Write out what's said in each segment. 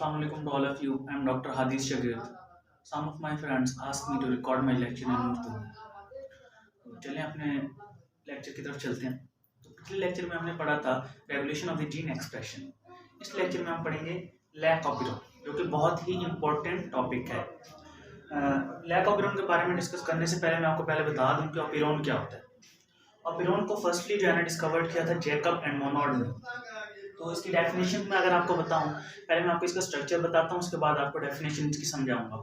Assalamu alaikum to all of you. I am Dr. Hadis Shagir. Some of my friends asked me to record my lecture in Urdu. तो चलें अपने lecture की तरफ चलते हैं। तो पिछले लेक्चर में हमने पढ़ा था regulation of the gene expression. इस लेक्चर में हम पढ़ेंगे लैक ऑपिरोन, जो कि बहुत ही इम्पोर्टेंट टॉपिक है। लैक ऑपिरोन के बारे में डिस्कस करने से पहले मैं आपको बता दूं कि ऑपिरोन क्या होता है। ऑपिरोन को फर्स्टली जो है ना डिस्कवर्ड किया था जैकब एंड मोनोड ने। तो इसकी डेफिनेशन में अगर आपको बताऊं, पहले मैं आपको इसका स्ट्रक्चर बताता हूं, उसके बाद आपको डेफिनेशन इसकी समझाऊंगा।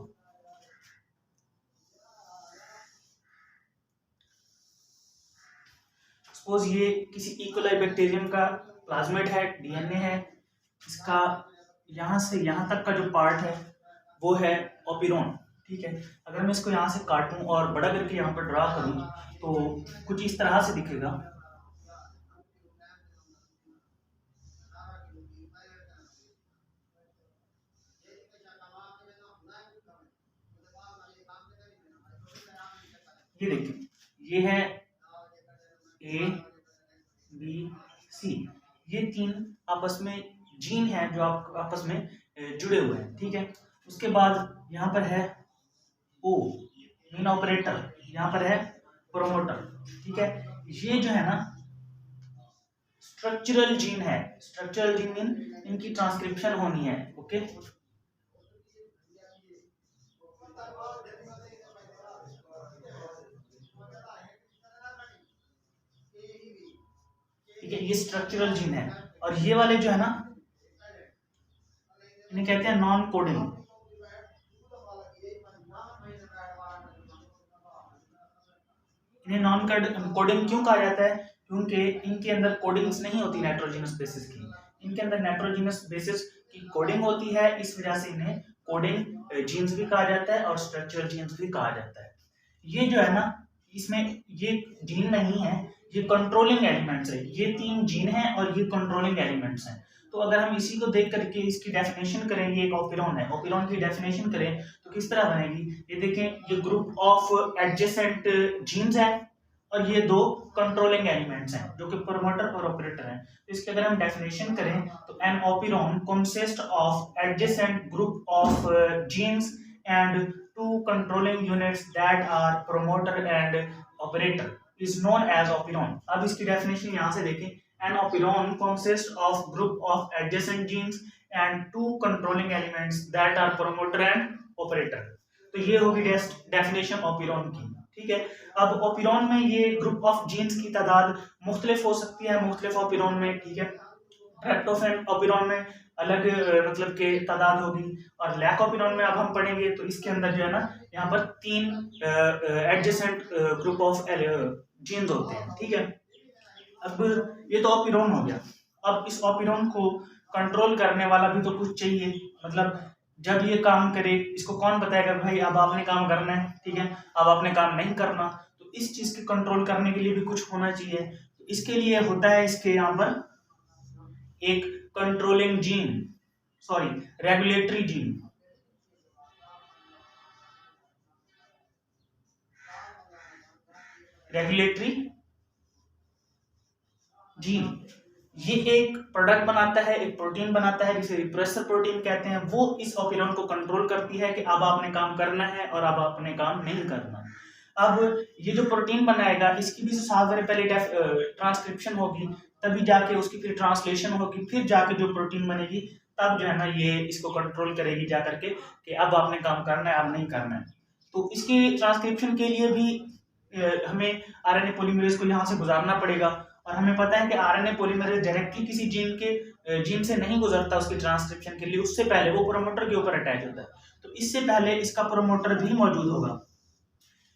सपोज ये किसी इकोलाई बैक्टीरियम का प्लाज्मिड है, डीएनए है, इसका यहाँ से यहाँ तक का जो पार्ट है वो है ऑपिरोन। ठीक है, अगर मैं इसको यहाँ से काटूं और बड़ा करके यहाँ पर ड्रा करूं तो कुछ इस तरह से दिखेगा। ये देखिए, ये है ए बी सी, ये तीन आपस में जीन है जो आपस में जुड़े हुए हैं। ठीक है, उसके बाद यहाँ पर है ओ मेन ऑपरेटर, यहाँ पर है प्रोमोटर। ठीक है, ये जो है ना स्ट्रक्चरल जीन है। स्ट्रक्चरल जीन मीन इनकी ट्रांसक्रिप्शन होनी है। ओके, ठीक है, ये स्ट्रक्चरल जीन है। और ये वाले जो है ना इन्हें कहते हैं नॉन कोडिंग। इन्हें नॉन कोडिंग क्यों कहा जाता है? क्योंकि इनके अंदर कोडिंग्स नहीं होती नाइट्रोजनस बेसिस की, इनके अंदर नाइट्रोजनस बेसिस की कोडिंग होती है। इस वजह से इन्हें कोडिंग जीन्स भी कहा जाता है और स्ट्रक्चरल जीन्स भी कहा जाता है। ये जो है ना, इसमें ये जीन नहीं है, ये कंट्रोलिंग एलिमेंट्स है। ये तीन जीन हैं और ये कंट्रोलिंग एलिमेंट्स हैं। तो अगर हम इसी को देख करके इसकी डेफिनेशन करेंगे, एक ऑपिरोन है, ऑपिरोन की डेफिनेशन करें तो किस तरह बनेगी? ये देखें, ये ग्रुप ऑफ एडजेसेंट जीन्स है और ये दो कंट्रोलिंग एलिमेंट्स हैं जो कि प्रोमोटर और ऑपरेटर हैं। तो इसकी अगर हम डेफिनेशन करें तो an operon consist of adjacent group of genes and two controlling units that are promoter and operator is known as operon। अब इसकी डेफिनेशन यहाँ से देखें, an operon consists of group of adjacent genes and two controlling elements that are promoter and operator। तो ये होगी definition ऑपिरोन की। ठीक है, अब ऑपिरोन में ये ग्रुप ऑफ जीन्स की तादाद मुख्तलिफ हो सकती है मुख्तलिफ ऑपिरोन में। ठीक है, ट्रिप्टोफैन ऑपिरोन में अलग मतलब के तादाद होगी, और लैक ऑपिरोन में अब हम पढ़ेंगे तो इसके अंदर जो है ना यहाँ पर तीन एडजेसेंट ग्रुप ऑफ जीन्स होते हैं। ठीक है, अब ये तो ऑपिरोन हो गया। अब इस ऑपिरोन को कंट्रोल करने वाला भी तो कुछ चाहिए, मतलब जब ये काम करे इसको कौन बताएगा भाई अब आपने काम करना है, ठीक है, अब आपने काम नहीं करना। तो इस चीज के कंट्रोल करने के लिए भी कुछ होना चाहिए। तो इसके लिए होता है इसके यहाँ पर एक controlling gene, sorry regulatory gene. Regulatory gene ये एक प्रोडक्ट बनाता है, एक प्रोटीन बनाता है जिसे रिप्रेसर प्रोटीन कहते हैं। वो इस ऑपिरोन को कंट्रोल करती है कि अब आपने काम करना है और अब आपने काम नहीं करना। अब ये जो प्रोटीन बनाएगा इसकी भी साथ पहले ट्रांसक्रिप्शन होगी, तभी जाके उसकी फिर ट्रांसलेशन होगी, फिर जाके जो प्रोटीन बनेगी तब जो है ना ये इसको कंट्रोल करेगी जा करके कि अब आपने काम करना है अब नहीं करना है। तो इसकी ट्रांसक्रिप्शन के लिए भी हमें आरएनए पॉलीमरेज को यहाँ से गुजारना पड़ेगा। और हमें पता है कि आरएनए पॉलीमरेज डायरेक्टली किसी जीन से नहीं गुजरता उसकी ट्रांसक्रिप्शन के लिए, उससे पहले वो प्रोमोटर के ऊपर अटैच होता है। तो इससे पहले इसका प्रोमोटर भी मौजूद होगा,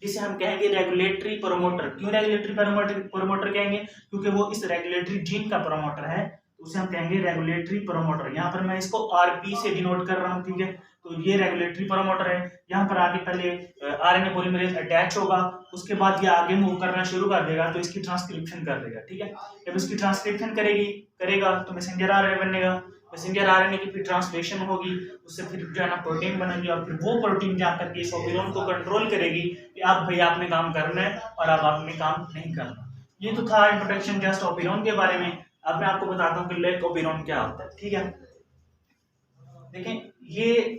जिसे हम कहेंगे रेगुलेटरी प्रोमोटर। क्यों रेगुलेटरी प्रोमोटर कहेंगे? क्योंकि वो इस रेगुलेटरी जीन का प्रोमोटर है, तो उसे हम कहेंगे रेगुलेटरी प्रोमोटर। यहाँ पर मैं इसको आरपी से डिनोट कर रहा हूँ। ठीक है, तो ये रेगुलेटरी प्रोमोटर है। यहाँ पर आगे पहले आरएनए पॉलीमरेज अटैच होगा, उसके बाद ये आगे मूव करना शुरू कर देगा, तो इसकी ट्रांसक्रिप्शन कर देगा। ठीक है, जब इसकी ट्रांसक्रिप्शन करेगा तो मैसेंजर आरएनए बनेगा, मैसेंजर आरएनए की फिर ट्रांसलेशन होगी, उससे फिर जो है ना प्रोटीन बनेगी, और फिर वो प्रोटीन जाकर के इस ऑपिरोन को कंट्रोल करेगी कि आप भाई आपने काम करना है और अब आपने काम नहीं करना। ये तो था इंट्रोडक्शन जस्ट ऑपिरोन के बारे में। अब मैं आपको बताता हूँ कि लैक ऑपिरोन क्या होता है। ठीक है, देखें ये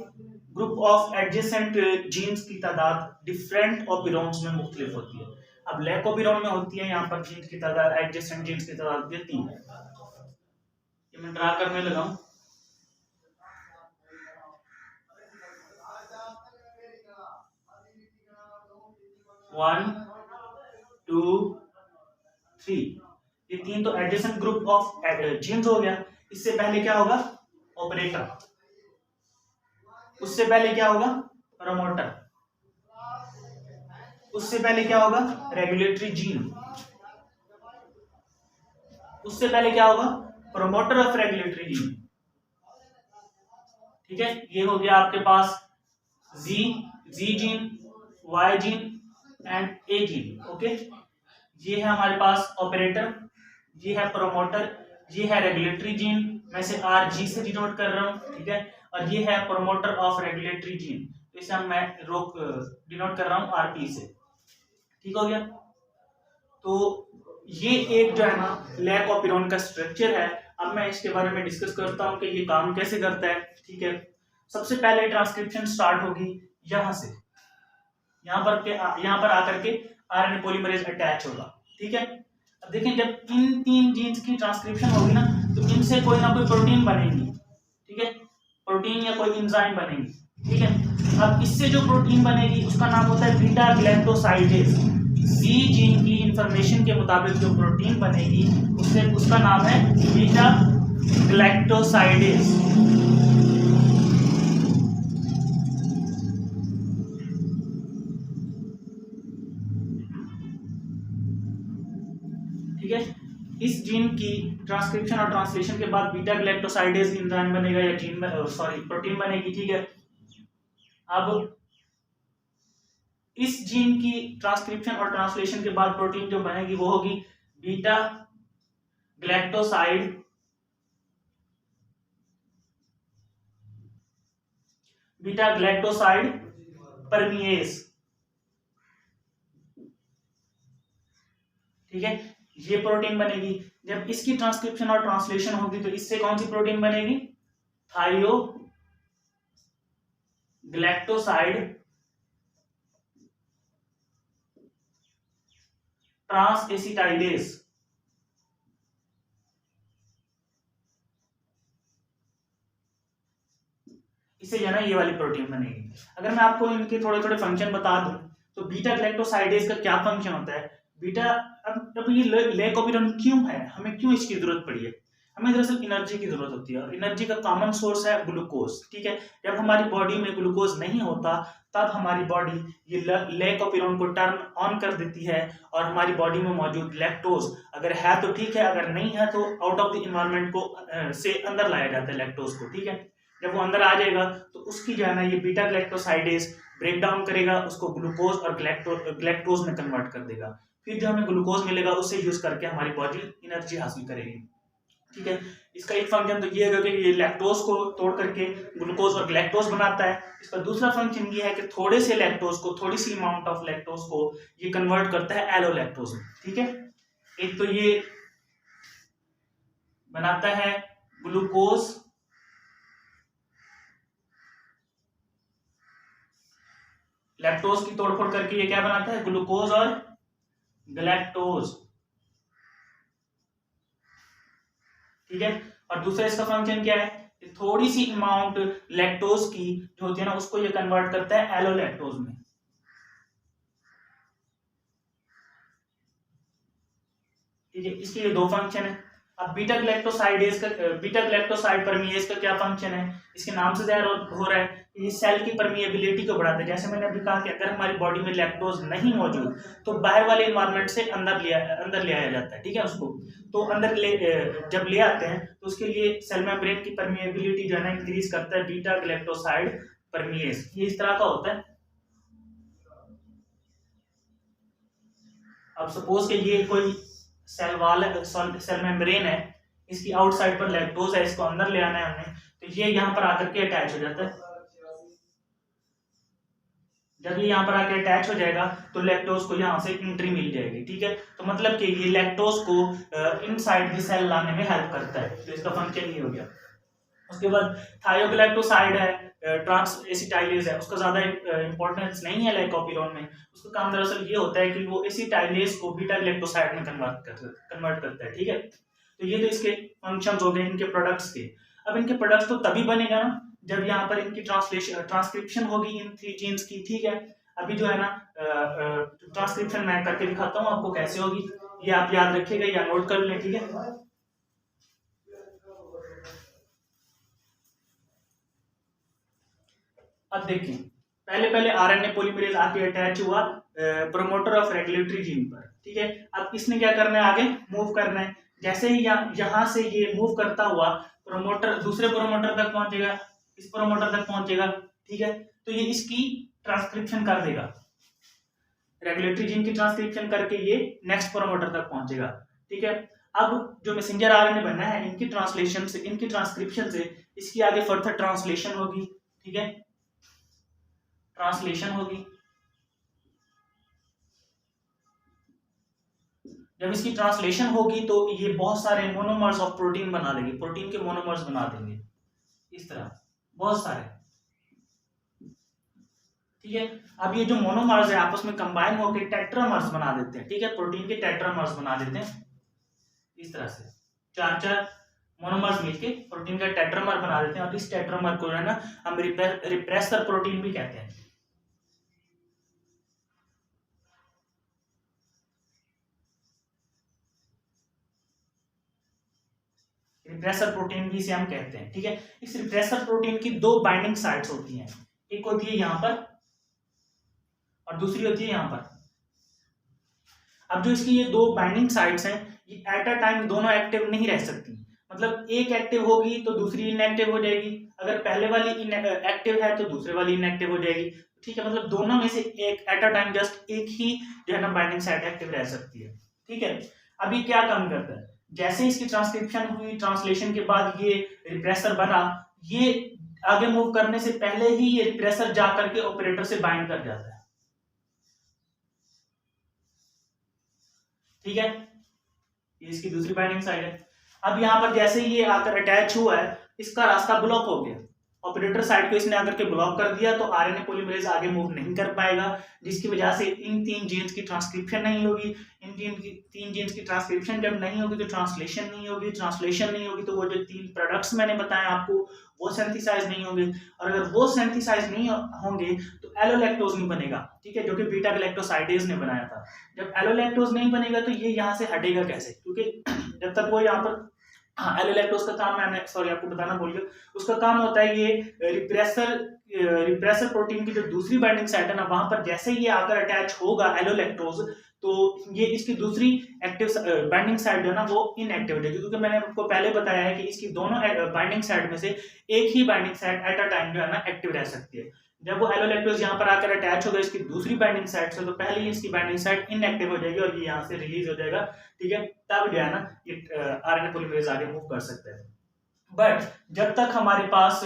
ग्रुप ऑफ एडजेसेंट जीन्स की तादाद डिफरेंट ऑपिरोन्स में मुख्तलिफ होती है। अब लैक ऑपिरोन में होती है यहाँ पर जीन्स की तादाद, एडजेसेंट जीन्स की तादाद देती है। ये मैं ड्रा करने लगा हूं। वन, टू, थ्री, ये तीन तो एडजेसेंट ग्रुप ऑफ जीन्स हो गया। इससे पहले क्या होगा? ऑपरेटर। उससे पहले क्या होगा? प्रमोटर। उससे पहले क्या होगा? Regulatory gene. उससे पहले क्या होगा? Promoter of regulatory gene. ठीक है, ये हो गया आपके पास Z gene, Y gene and A gene. Okay, ये है हमारे पास ऑपरेटर, ये है प्रमोटर, ये है रेगुलेटरी जीन, मैं इसे आर जी से डिनोट कर रहा हूं। ठीक है, और ये है प्रमोटर ऑफ रेगुलेटरी जीन, तो इसे मैं डिनोट कर रहा हूं आरपी से। ठीक हो गया। तो ये एक जो है ना लैक ऑपिरोन का स्ट्रक्चर है। अब मैं इसके बारे में डिस्कस करता हूं कि ये काम कैसे करता है। ठीक है, सबसे पहले ट्रांसक्रिप्शन स्टार्ट होगी यहां से, यहां पर आकर के आरएनए पॉलीमरेज अटैच होगा। ठीक है, अब देखें जब इन तीन जीन्स की ट्रांसक्रिप्शन होगी ना तो इनसे कोई ना कोई प्रोटीन बनेगी। ठीक है, प्रोटीन या कोई एंजाइम बनेगी। ठीक है, अब इससे जो प्रोटीन बनेगी उसका नाम होता है बीटा ग्लैक्टोसाइडेज। सी जीन की इंफॉर्मेशन के मुताबिक जो प्रोटीन बनेगी उसका नाम है बीटा ग्लैक्टोसाइडेज। ठीक है, इस जीन की ट्रांसक्रिप्शन और ट्रांसलेशन के बाद बीटा ग्लैक्टोसाइडेज एंजाइम बनेगा या प्रोटीन बनेगी। ठीक है, अब इस जीन की ट्रांसक्रिप्शन और ट्रांसलेशन के बाद प्रोटीन जो बनेगी वो होगी बीटा ग्लैक्टोसाइड परमिएज। ठीक है, ये प्रोटीन बनेगी। जब इसकी ट्रांसक्रिप्शन और ट्रांसलेशन होगी तो इससे कौन सी प्रोटीन बनेगी? थायो ग्लैक्टोसाइड ट्रांसएसिटाइडेज। इससे जो है ना ये वाली प्रोटीन बनेगी। अगर मैं आपको इनके थोड़े थोड़े फंक्शन बता दूं तो बीटा ग्लैक्टोसाइडेज का क्या फंक्शन होता है? बीटा अब ये लैक ऑपिरोन क्यों है, हमें क्यों इसकी जरूरत पड़ी है? हमें दरअसल एनर्जी की जरूरत होती है और एनर्जी का कॉमन सोर्स है ग्लूकोज। ठीक है, जब हमारी बॉडी में ग्लूकोज नहीं होता तब हमारी बॉडी ये लैक ऑपिरोन को टर्न ऑन कर देती है और हमारी बॉडी में मौजूद लैक्टोज अगर है तो ठीक है, अगर नहीं है तो आउट ऑफ द इन्वायरमेंट को से अंदर लाया जाता है लैक्टोज को। ठीक है, जब वो अंदर आ जाएगा तो उसकी जो है ना ये बीटा ग्लैक्टोसाइडेज ब्रेक डाउन करेगा, उसको ग्लूकोज और ग्लैक्टोज में कन्वर्ट कर देगा। फिर जो हमें ग्लूकोज मिलेगा उससे यूज करके हमारी बॉडी एनर्जी हासिल करेगी। ठीक है, इसका एक फंक्शन तो ये है कि ये लैक्टोज को तोड़ करके ग्लूकोज और ग्लैक्टोज बनाता है। इसका दूसरा फंक्शन ये है कि थोड़े से लैक्टोज को, थोड़ी सी अमाउंट ऑफ लैक्टोज को ये कन्वर्ट करता है एलोलैक्टोज में। ठीक है, एक तो ये बनाता है ग्लूकोज लैक्टोज की तोड़फोड़ करके ये क्या बनाता है? ग्लूकोज और ग्लैक्टोज। ठीक है, और दूसरा इसका फंक्शन क्या है? थोड़ी सी अमाउंट लैक्टोज की जो होती है ना उसको ये कन्वर्ट करता है एलोलैक्टोज में। ठीक है, इसके ये दो फंक्शन है। अब बीटा ग्लैक्टोसाइड परमिएज का क्या फंक्शन है? इसके नाम से जाहिर हो रहा है ये सेल की परमिएबिलिटी को बढ़ाता है। जैसे मैंने अभी कहा कि अगर हमारी बॉडी में लैक्टोज नहीं मौजूद तो बाहर वाले इन्वायरमेंट से अंदर ले आया जाता है। ठीक है, उसको तो जब ले आते हैं तो उसके लिए सेल मेम्ब्रेन की परमिएबिलिटी जो है ना इंक्रीज करता है बीटा ग्लैक्टोसाइड परमिएज। ये इस तरह का होता है। अब सपोज कि ये कोई सेल मेम्ब्रेन है, इसकी आउटसाइड पर लैक्टोज है, इसको अंदर ले आना है हमने, तो ये यहाँ पर आकर के अटैच हो जाता है। जब ये यहाँ पर आकर अटैच हो जाएगा तो लैक्टोज को यहाँ से एंट्री मिल जाएगी। ठीक है, तो मतलब कि ये लैक्टोज को इनसाइड द सेल लाने में हेल्प करता है। तो इसका फंक्शन ये हो गया। उसके बाद थायोग्लाइकोसाइड है, ट्रांस एसिटाइलेज है, उसका ज्यादा इंपॉर्टेंस नहीं है लाइकोपिरोन में। उसका काम दरअसल ये होता है कि वो एसिटाइलेज को बीटा ग्लाइकोसाइड में कन्वर्ट करता है, ठीक है। तो ये तो इसके फंक्शंस हो गए इनके प्रोडक्ट्स के। अब इनके प्रोडक्ट्स तो तभी बनेगा ना जब यहाँ पर इनकी ट्रांसक्रिप्शन होगी इन 3 जीन्स की, ठीक है। अभी जो है ना ट्रांसक्रिप्शन मैं करके दिखाता हूँ आपको कैसे होगी, ये आप याद रखिएगा या नोट कर लें, ठीक है। अब देखिए, पहले पहले आरएनए पॉलीमरेज आके अटैच हुआ प्रोमोटर ऑफ रेगुलेटरी जीन पर, ठीक है। अब इसने क्या करना है, आगे मूव करना है। जैसे ही यहाँ से ये मूव करता हुआ प्रोमोटर दूसरे प्रोमोटर तक पहुंचेगा, इस प्रोमोटर तक पहुंचेगा, ठीक है। तो ये इसकी ट्रांसक्रिप्शन कर देगा, रेगुलेटरी जीन की ट्रांसक्रिप्शन करके ये नेक्स्ट प्रोमोटर तक पहुंचेगा, ठीक है। अब जो मैसेंजर आरएनए बनना है, इनकी ट्रांसलेशन से, इनकी ट्रांसक्रिप्शन से इसकी आगे फर्दर ट्रांसलेशन होगी, ठीक है, ट्रांसलेशन होगी। जब इसकी ट्रांसलेशन होगी तो ये बहुत सारे मोनोमर्स ऑफ प्रोटीन बना देगी, प्रोटीन के मोनोमर्स बना देंगे इस तरह बहुत सारे, ठीक है। अब ये जो मोनोमर्स है आपस में कंबाइन होकर टेट्रामर्स बना देते हैं, ठीक है, प्रोटीन के टेट्रामर्स बना देते हैं इस तरह से, चार चार मोनोमर्स मिलके प्रोटीन का टेट्रामर बना देते हैं। और इस टेट्रामर को है ना हम रिप्रेसर प्रोटीन भी कहते हैं। रिप्रेसर प्रोटीन भी इसे हम कहते हैं, ठीक है। इस रिप्रेसर प्रोटीन की 2 बाइंडिंग साइट्स होती हैं, एक होती है यहां पर और दूसरी होती है यहां पर। अब जो इसकी ये 2 बाइंडिंग साइट्स हैं, ये एट अ टाइम दोनों एक्टिव नहीं रह सकती, मतलब एक एक्टिव होगी तो दूसरी इनएक्टिव हो जाएगी, अगर पहले वाली एक्टिव है तो दूसरे वाली इनएक्टिव हो जाएगी, ठीक है। मतलब दोनों में से एक एट अ टाइम जस्ट एक ही जो है ना बाइंडिंग साइट एक्टिव रह सकती है, ठीक है। अब ये क्या काम करता है, जैसे इसकी ट्रांसक्रिप्शन हुई, ट्रांसलेशन के बाद ये रिप्रेसर बना, ये आगे मूव करने से पहले ही ये रिप्रेसर जाकर के ऑपरेटर से बाइंड कर जाता है, ठीक है। ये इसकी दूसरी बाइंडिंग साइड है। अब यहां पर जैसे ही ये आकर अटैच हुआ है, इसका रास्ता ब्लॉक हो गया, ऑपरेटर साइड को इसने आकर के ब्लॉक कर दिया, तो आरएनए पॉलीमरेज आगे मूव नहीं कर पाएगा, जिसकी वजह से इन 3 जीन्स की ट्रांसक्रिप्शन नहीं होगी। इन 3 जीन्स की ट्रांसक्रिप्शन जब नहीं होगी तो ट्रांसलेशन नहीं होगी, ट्रांसलेशन नहीं होगी तो वो जो 3 प्रोडक्ट्स मैंने बताया आपको वो सिंथेसाइज नहीं होंगे, और अगर वो सिंथेसाइज नहीं होंगे तो एलोलैक्टोज नहीं बनेगा, ठीक है, जो कि बीटा ग्लैक्टोसाइडेज ने बनाया था। जब एलोलैक्टोज नहीं बनेगा तो ये यहाँ से हटेगा कैसे, क्योंकि जब तक वो यहाँ पर, हाँ, एलोलैक्टोज का काम मैंने सॉरी आपको बताना भूल गया, उसका काम होता है ये रिप्रेसर प्रोटीन की जो दूसरी बाइंडिंग साइट है ना, वहां पर जैसे ये आकर अटैच होगा एलोलैक्टोज, तो ये इसकी दूसरी एक्टिव बाइंडिंग साइट है ना वो इनएक्टिव हो जाएगी, क्योंकि मैंने आपको पहले बताया है कि इसकी दोनों बाइंडिंग साइट में से एक ही binding site at a time जो है ना एक्टिव रह सकती है। जब वो एलोलैक्टोज यहाँ पर आकर अटैच होगा इसकी दूसरी बाइंडिंग साइट से, तो पहले ही इसकी बाइंडिंग साइट इनएक्टिव हो जाएगी और ये यहाँ से रिलीज हो जाएगा, ठीक है। तब जो है ना ये आरएनए पॉलीमरेज आगे मूव कर सकते हैं। बट जब तक हमारे पास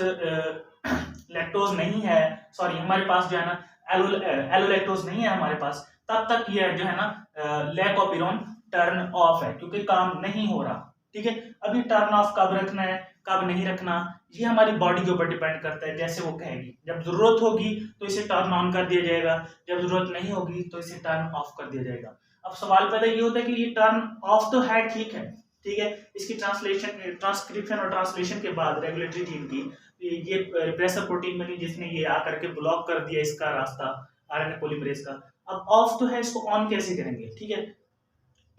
लैक्टोज नहीं है, सॉरी हमारे पास जो है ना एलोलैक्टोज नहीं है हमारे पास, तब तक ये जो है ना लैकोपिरोन टर्न ऑफ है, क्योंकि काम नहीं हो रहा, ठीक है। अभी टर्न ऑफ कब रखना है कब नहीं रखना, ये हमारी बॉडी के ऊपर डिपेंड करता है, जैसे वो कहेगी। जब जरूरत होगी तो इसे टर्न ऑन कर दिया जाएगा, जब जरूरत नहीं होगी तो इसे टर्न ऑफ कर दिया जाएगा। अब सवाल पैदा ये होता है कि ये टर्न ऑफ तो है, ठीक है, ठीक है, इसकी ट्रांसक्रिप्शन और ट्रांसलेशन के बाद रेगुलेटरी जीन की ये रिप्रेसर प्रोटीन बनी, जिसने ये आकर के ब्लॉक कर दिया इसका रास्ता आरएनए पॉलीमरेज का। अब ऑफ तो है, इसको ऑन कैसे करेंगे, ठीक है।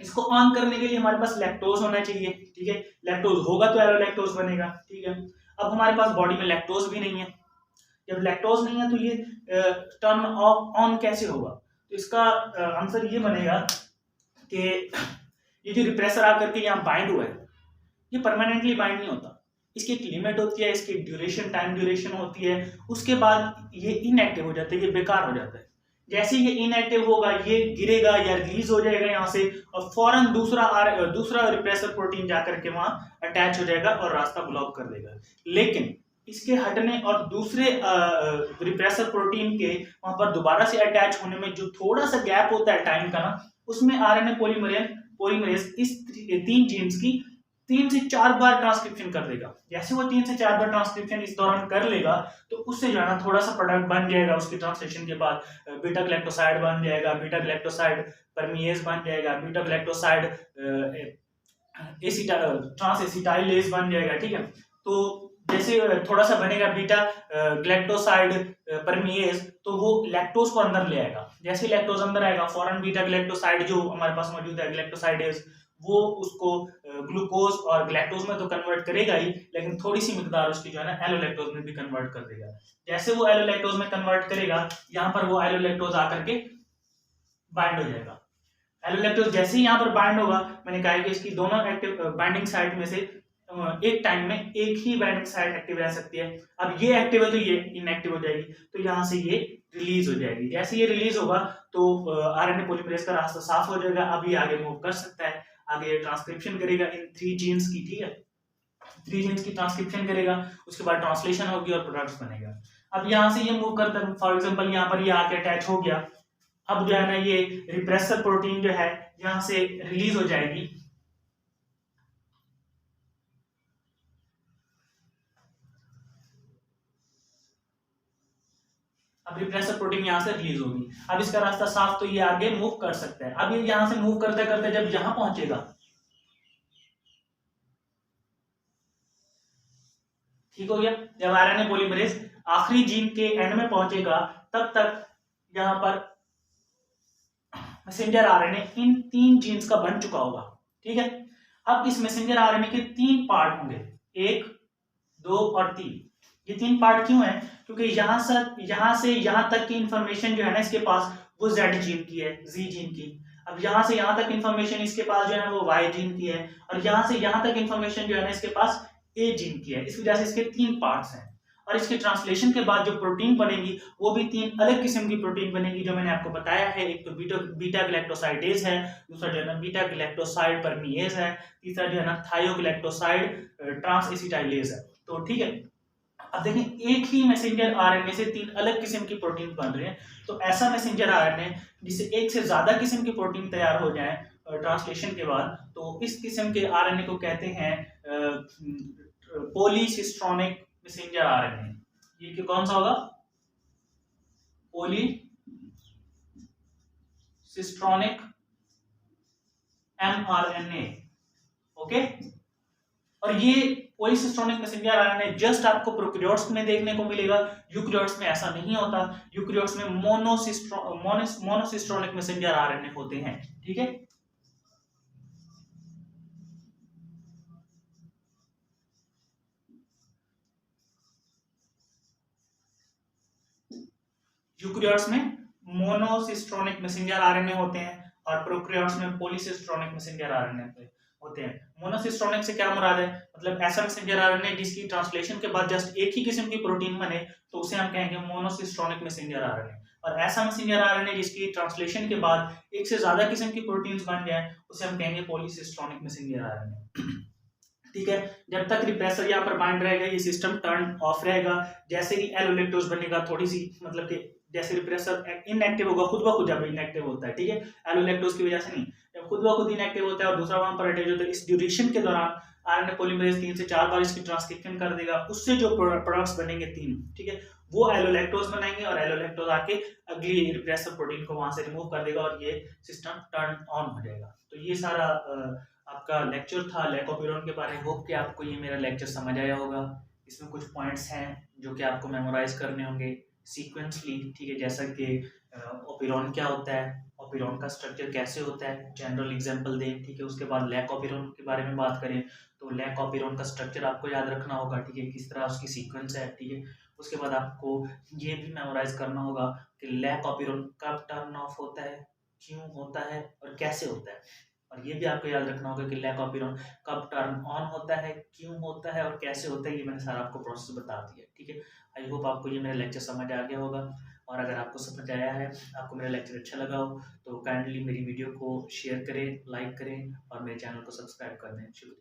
इसको ऑन करने के लिए हमारे पास लैक्टोज होना चाहिए, ठीक है, लैक्टोज होगा तो एलोलैक्टोज बनेगा, ठीक है। अब हमारे पास बॉडी में लैक्टोज भी नहीं है, जब लैक्टोज नहीं है तो ये टर्न ऑफ ऑन कैसे होगा, तो इसका आंसर ये बनेगा कि ये जो रिप्रेसर आकर के यहाँ बाइंड हुआ है, ये परमानेंटली बाइंड नहीं होता, इसकी एक लिमिट होती है, इसकी ड्यूरेशन टाइम ड्यूरेशन होती है, उसके बाद ये इनएक्टिव हो जाता है, ये बेकार हो जाता है। जैसे ये इनएक्टिव होगा ये गिरेगा या रिलीज हो जाएगा यहाँ से, और फौरन दूसरा रिप्रेसर प्रोटीन जाकर के वहां अटैच हो जाएगा और रास्ता ब्लॉक कर देगा। लेकिन इसके हटने और दूसरे रिप्रेसर प्रोटीन के वहां पर दोबारा से अटैच होने में जो थोड़ा सा गैप होता है टाइम का ना, उसमें आरएनए पॉलीमरेज इस 3 जीन्स की 3 से 4 बार ट्रांसक्रिप्शन कर देगा। जैसे वो 3 से 4 बार ट्रांसक्रिप्शन इस दौरान कर लेगा तो उससे जो है ना थोड़ा सा प्रोडक्ट बन जाएगा, उसकी ट्रांसलेशन के बाद बीटा ग्लैक्टोसाइड बन जाएगा, बीटा ग्लैक्टोसाइड परमीएज बन जाएगा, बीटा ग्लैक्टोसाइड ट्रांस एसिटाइलेज बन जाएगा। ठीक है, तो जैसे थोड़ा सा बनेगा बीटा ग्लैक्टोसाइड परमीएज, तो वो लैक्टोज को अंदर ले आएगा। जैसे लैक्टोज अंदर आएगा फौरन बीटा ग्लैक्टोसाइड जो हमारे पास मौजूद है ग्लैक्टोसाइडेज, वो उसको ग्लूकोज और ग्लैक्टोज में तो कन्वर्ट करेगा ही, लेकिन थोड़ी सी मिकदार उसकी जो है ना एलोलैक्टोज में भी कन्वर्ट कर देगा। जैसे वो एलोलैक्टोज में कन्वर्ट करेगा, यहाँ पर वो एलोलैक्टोज आकर के बाइंड हो जाएगा। एलोलैक्टोज जैसे ही यहाँ पर बाइंड होगा, मैंने कहा कि इसकी दोनों एक्टिव बाइंडिंग साइट में से एक टाइम में एक ही बाइंडिंग साइट एक्टिव रह सकती है। अब ये एक्टिव है तो ये इनएक्टिव हो जाएगी, तो यहाँ से ये रिलीज हो जाएगी। जैसे ये रिलीज होगा तो आरएनए पॉलीमरेज का रास्ता साफ हो जाएगा। अब ये आगे मूव कर सकता है, आगे ट्रांसक्रिप्शन करेगा इन 3 जीन्स की। ठीक है, 3 जीन्स की ट्रांसक्रिप्शन करेगा, उसके बाद ट्रांसलेशन होगी और प्रोडक्ट्स बनेगा। अब यहाँ से ये मूव करता है, फॉर एग्जांपल यहाँ पर ये आके अटैच हो गया। अब जो है ना ये रिप्रेसर प्रोटीन जो है यहाँ से रिलीज हो जाएगी। अब रिप्रेसर प्रोटीन यहाँ से रिलीज होगी, अब इसका रास्ता साफ, तो ये आगे मूव कर सकता है। अब ये यहाँ से मूव करते करते जब यहाँ पहुंचेगा, ठीक हो गया, जब आरएनए पॉलीमरेज आखिरी जीन के एंड में पहुंचेगा तब तक यहाँ पर मैसेंजर आरएनए इन 3 जीन्स का बन चुका होगा। ठीक है, अब इस मैसेंजर आरएनए के 3 पार्ट होंगे, 1, 2 और 3। ये 3 पार्ट क्यों है? क्योंकि यहाँ से यहाँ तक की इंफॉर्मेशन जो है ना इसके पास वो जेड जीन की है, जी जीन की। अब यहाँ से यहाँ तक इंफॉर्मेशन इसके पास जो है वो वाई जीन की है, और यहाँ से यहाँ तक इंफॉर्मेशन जो है ना इसके पास ए जीन की है। इस वजह से इसके 3 पार्ट्स हैं, और इसके ट्रांसलेशन के बाद जो प्रोटीन बनेगी वो भी 3 अलग किस्म की प्रोटीन बनेगी, जो मैंने आपको बताया है। एक तो बीटा ग्लैक्टोसाइडेज है, दूसरा जो है ना बीटा ग्लैक्टोसाइड परमीएज है, तीसरा जो है ना थायोग्लैक्टोसाइड ट्रांस एसिटाइलेज है। तो ठीक है, अब देखें एक ही मैसेंजर आरएनए से 3 अलग किस्म की प्रोटीन बन रहे हैं। तो ऐसा मैसेंजर आरएनए जिससे एक से ज्यादा किस्म की प्रोटीन तैयार हो जाए ट्रांसलेशन के बाद, तो इस किस्म के आरएनए को कहते हैं पॉलीसिस्ट्रोनिक मैसेंजर आरएनए। ये कौन सा होगा? पॉलीसिस्ट्रोनिक एमआरएनए। ओके, और ये पॉलीसिस्ट्रोनिक मैसेंजर आरएनए जस्ट आपको प्रोकैरियोट्स में देखने को मिलेगा, यूकैरियोट्स में ऐसा नहीं होता। यूकैरियोट्स में मोनोसिस्ट्रोनिक मैसेंजर आरएनए होते हैं। ठीक है, यूकैरियोट्स में मोनोसिस्ट्रोनिक मैसेंजर आरएनए होते हैं, और प्रोकैरियोट्स में पॉलीसिस्ट्रोनिक मैसेंजर आरएनए होते हैं। मोनोसिस्ट्रोनिक से क्या मुराद है? मतलब ऐसा मैसेंजर आरएनए जिसकी ट्रांसलेशन के बाद जस्ट एक ही किस्म की प्रोटीन बने, तो उसे हम कहेंगे मोनोसिस्ट्रोनिक मैसेंजर आरएनए। और ऐसा मैसेंजर आरएनए जिसकी ट्रांसलेशन के बाद एक से ज्यादा किस्म की प्रोटीन्स बन जाए, उसे हम कहेंगे पॉलीसिस्ट्रोनिक मैसेंजर आरएनए। ठीक है, जब तक रिप्रेसर यहाँ पर बाइंड रहेगा ये सिस्टम टर्न ऑफ रहेगा। जैसे ही एलोलैक्टोज बनेगा, थोड़ी सी मतलब कि जैसे रिप्रेसर इनएक्टिव होगा खुद ब खुद, जब इनएक्टिव होता है, ठीक है, एलोलैक्टोज की वजह से नहीं, जब खुद ब खुद इनएक्टिव होता है और दूसरा वहां पर अटैच होता है, इस ड्यूरेशन के दौरान आरएनए पॉलीमरेज 3 से 4 बार इसकी ट्रांसक्रिप्शन कर देगा। उससे जो प्रोडक्ट्स बनेंगे 3, ठीक है, वो एलोलैक्टोज बनाएंगे, और एलोलैक्टोज आके अगली रिप्रेसर प्रोटीन को वहां से रिमूव कर देगा, और ये सिस्टम टर्न ऑन हो जाएगा। तो ये सारा आपका लेक्चर था लैकोपिरोन के बारे में। होप कि आपको ये मेरा लेक्चर समझ आया होगा। इसमें कुछ पॉइंट्स हैं जो कि आपको मेमोराइज करने होंगे सीक्वेंसली। ठीक है, जैसा कि ओपिरोन क्या होता है, ओपिरोन का स्ट्रक्चर कैसे होता है, जनरल एग्जांपल दें। ठीक है, उसके बाद लैकोपिरोन के बारे में बात करें तो लैकोपिरोन का स्ट्रक्चर आपको याद रखना होगा। ठीक है, किस तरह उसकी सीक्वेंस है। ठीक है, उसके बाद आपको ये भी मेमोराइज करना होगा कि लैकोपिरोन कब टर्न ऑफ होता है, क्यों होता है और कैसे होता है। और ये भी आपको याद रखना होगा कि लैकोपिरोन कब टर्न ऑन होता है, क्यों होता है और कैसे होता है। ये मैंने सारा आपको प्रोसेस बता दिया। ठीक है, आई होप आपको ये मेरा लेक्चर समझ आ गया होगा। और अगर आपको समझ आया है, आपको मेरा लेक्चर अच्छा लगा हो, तो काइंडली मेरी वीडियो को शेयर करें, लाइक करें और मेरे चैनल को सब्सक्राइब कर दें। शुक्रिया।